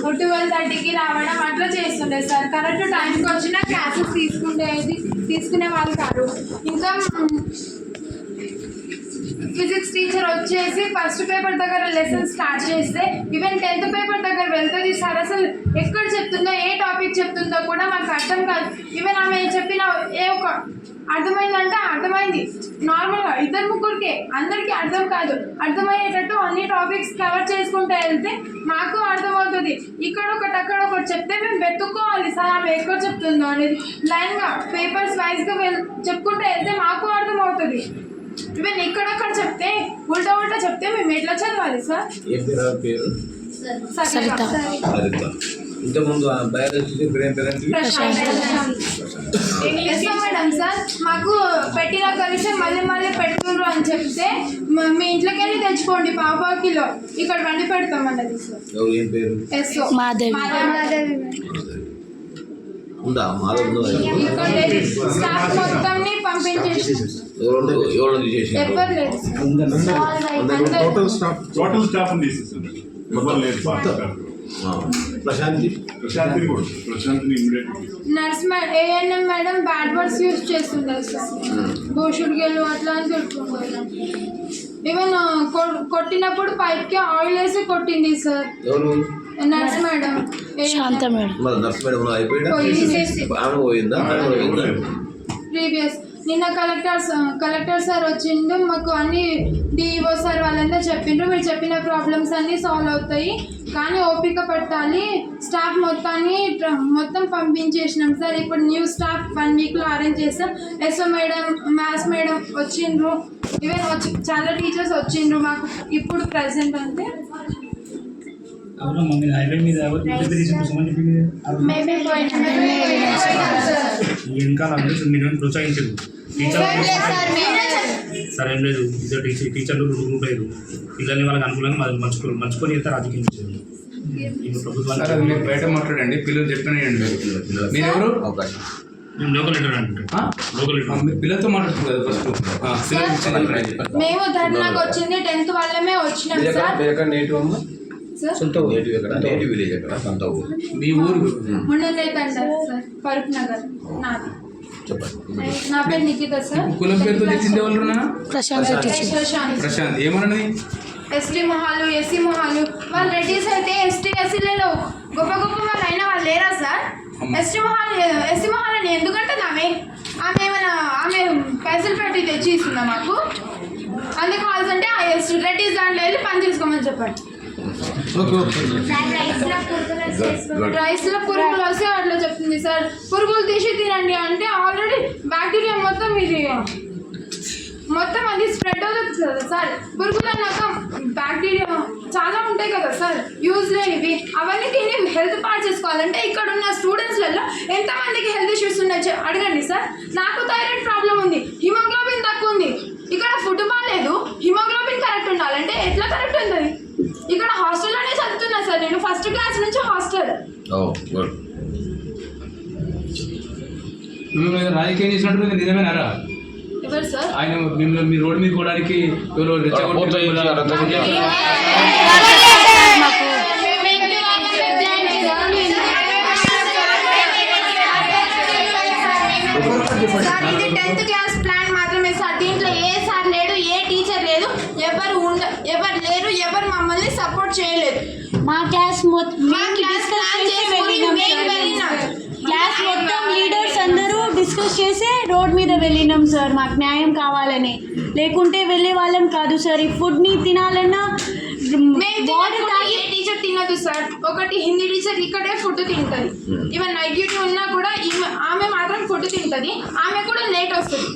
12:30కి రావడం అట్లా చేస్తుండే సార్. కరెక్ట్ టైంకి వచ్చిన క్లాసెస్ తీసుకునే వాళ్ళు కాదు. ఇంకా ఫిజిక్స్ టీచర్ వచ్చేసి ఫస్ట్ పేపర్ దగ్గర లెసన్ స్టార్ట్ చేస్తే ఈవెన్ 10th పేపర్ దగ్గర వెళ్తుంది సార్. అసలు ఎక్కడ చెప్తుందో ఏ టాపిక్ చెప్తుందో కూడా మాకు అర్థం కాదు. ఈవెన్ ఆమె చెప్పిన ఏ ఒక అర్థమైందంటే అర్థమైంది నార్మల్గా 2-3కే, అందరికీ అర్థం కాదు. అర్థమయ్యేటట్టు అన్ని టాపిక్స్ కవర్ చేసుకుంటూ వెళ్తే మాకు అర్థమవుతుంది. ఇక్కడ ఒకటి అక్కడ ఒకటి చెప్తే మేము వెతుక్కోవాలి సార్ ఆమె ఎక్కడ చెప్తుందో అనేది. లైన్గా పేపర్స్ వైజ్గా చెప్పుకుంటూ వెళ్తే మాకు అర్థమవుతుంది. ఈవెన్ ఇక్కడక్కడ చెప్తే ఉల్టా చెప్తే మేము ఎట్లా చదవాలి సార్? మేడం సార్ మాకు పెట్టిన కలిసి మళ్ళీ పెడుతున్నారు అని చెప్తే మీ ఇంట్లోకి వెళ్ళి తెచ్చుకోండి పావు కిలో, ఇక్కడ వండి పెడతాం అన్నది సార్. స్టాఫ్ మొత్తం పంపించేసి nurse ANM madam bad words use చేస్తుండే సార్. బోషుడికి వెళ్ళు అట్లా అని తిడుతుండే. ఈవెన్ కొట్టినప్పుడు పైప్కి ఆయిల్ వేసి కొట్టింది సార్ నర్స్ మేడం. శాంత మేడం ప్రీవియస్ నిన్న కలెక్టర్ సార్ వచ్చిండు. మాకు అన్ని డిఈఓ సార్ వాళ్ళంతా చెప్పిండ్రు మీరు చెప్పిన ప్రాబ్లమ్స్ అన్నీ సాల్వ్ అవుతాయి కానీ ఓపిక పట్టాలి. స్టాఫ్ మొత్తం పంపించేసినాం సార్. ఇప్పుడు న్యూ స్టాఫ్ 1 వీక్లో అరేంజ్ చేస్తాం. ఎస్ఓ మేడం, మ్యాథ్స్ మేడం వచ్చిండ్రు. ఈవెన్ చాలా టీచర్స్ వచ్చిండ్రు మాకు ఇప్పుడు ప్రజెంట్ అంతే. ప్రోత్సహించారు సరే ఏం లేదు. ఇద్దరు టీచర్లు గ్రూప్ లేదు, పిల్లల్ని వాళ్ళకి అనుకూలంగా మంచుకొని అయితే రాజకీయం చేయాలి. ఇప్పుడు ప్రభుత్వానికి బయట మాట్లాడండి, పిల్లలు చెప్పినాయండి. మీరు ఎవరు? మేము లోకల్ లీడర్ అంటే లోకల్ లీడర్ పిల్లలతో మాట్లాడుతున్నారు ఫస్ట్. మేము ధర్నాకు వచ్చింది 10th వాళ్ళమే వచ్చినాం సార్. మీ ఊరు ఫరూక్ నగర్. నా పేరు నిఖిత సార్. కులం పేరుతో తెచ్చింది ఎవరు? ప్రశాంత్. ఏమన్నది? ఎస్టీ మొహాలు, ఎస్సీ మొహాలు. వాళ్ళు రెడ్డిస్ అయితే ఎస్టీ ఎస్సీలలో గొప్ప వాళ్ళు అయినా వాళ్ళు లేరా సార్? ఎస్టీ మొహాలని ఎందుకంటే ఆమె ఏమైనా ఆమె పైసలు పెట్టి తెచ్చి ఇస్తుందా మాకు? అందుకు కావాల్సింటే ఆ రెడ్డిస్ దాంట్లో వెళ్ళి పని చేసుకోమని చెప్పండి. రైస్లో పురుగులు వస్తే అట్లా చెప్తుంది సార్. పురుగులు తీసి తినండి అంటే ఆల్రెడీ బ్యాక్టీరియా మొత్తం అది స్ప్రెడ్ అవుతుంది కదా సార్. పురుగులు అన్నాక బ్యాక్టీరియా చాలా ఉంటాయి కదా సార్ యూజ్ లేనివి. అవన్నీ తిని హెల్త్ పాడు చేసుకోవాలంటే ఇక్కడ ఉన్న స్టూడెంట్స్లలో ఎంతమందికి హెల్త్ ఇష్యూస్ ఉన్నాయి అడగండి సార్. నాకు థైరాయిడ్ ప్రాబ్లం ఉంది, హిమోగ్లోబిన్ తక్కువ ఉంది. ఇక్కడ ఫుడ్ బాగాలేదు, హిమోగ్లోబిన్ కరెక్ట్ ఉండాలంటే ఎట్లా కరెక్ట్ ఉంది? ఇక్కడ హాస్టల్లోనే చదువుతున్నా సార్ నేను, ఫస్ట్ క్లాస్ నుంచి హాస్టల్. రాజకీయం చేసినట్టు నిజమేనారా? ఎవరు సార్? ఆయన మిమ్మల్ని మీ రోడ్డు మీద పోవడానికి ఇది 10th క్లాస్ ప్లాన్ మాత్రమే సార్. దీంట్లో ఏ సార్ లేడు, ఏ టీచర్ లేదు, ఎవరు లేరు, ఎవరు మమ్మల్ని సపోర్ట్ చేయలేదు. మా క్లాస్ మొత్తం లీడర్స్ అందరూ డిస్కస్ చేసి రోడ్ మీద వెళ్ళినాం సార్. మాకు న్యాయం కావాలని, లేకుంటే వెళ్ళే వాళ్ళం కాదు సార్. ఈ ఫుడ్ని తినాలన్నా ఏ టీచర్ తినదు సార్. ఒకటి హిందీ టీచర్ ఇక్కడే ఫుడ్ తింటుంది. ఈవెన్ నైట్ డ్యూటీ ఉన్నా కూడా ఆమె మాత్రం ఫుడ్ తింటుంది. ఆమె కూడా లేట్ వస్తుంది.